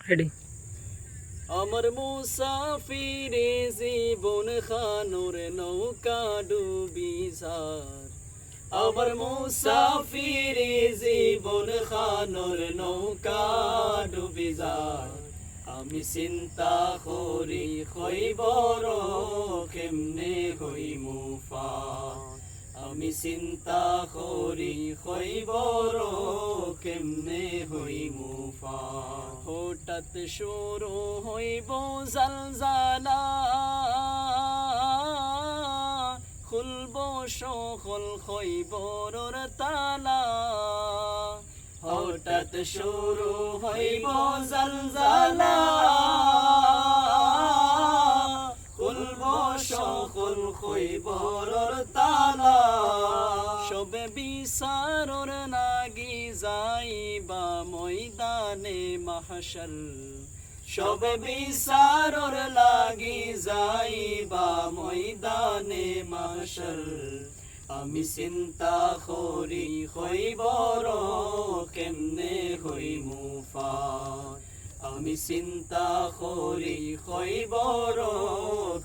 Ready. আমার মুসাফিরে জীবন খানোর নৌকা ডুবি যার, আমার মুসাফিরে জীবন খানোর নৌকা ডুবি যার। আমি চিন্তা করি হইবর কেমনে হইমু পার, আমি চিন্তা করি হইবর কেমনে হইমু পার। হঠাৎ শুরু হইব জালজালা, খুলব সকল খৈবরের তালা। হঠাৎ শুরু হইব জালজালা, খুলব সকল খৈবরের তালা। সবে বিচারর লাগি যাইবা ময়দানে মাহশর, সবে বিচারর লাগি যাইবা ময়দানে মাহশর। আমি চিন্তা করি হইবর কেমনে হইমু পার, আমি চিন্তা করি হইবর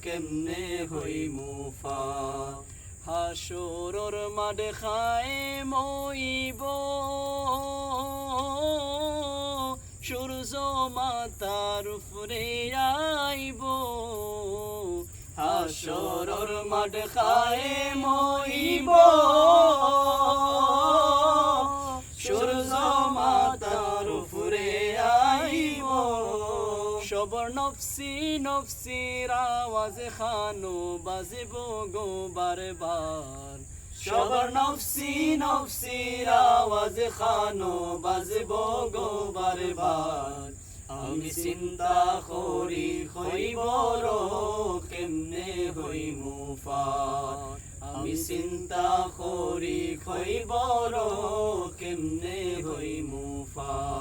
কেমনে হইমু পার। হাসরর মাঠ খায় মইব, সূর্য মাতার উপরে আইব। হাসরর মাঠ খায় মইব, সূর্য মাতার উপরে আইব। সবর নফসি নফসির আওয়াজ খানো বাজিব গো বারবার, সবর নফসি নফসির আওয়াজ খানো বাজিব গো বারবার। আমি চিন্তা করি হইবর কেমনে হইমু পার, আমি চিন্তা করি হইবর কেমনে হইমু পার।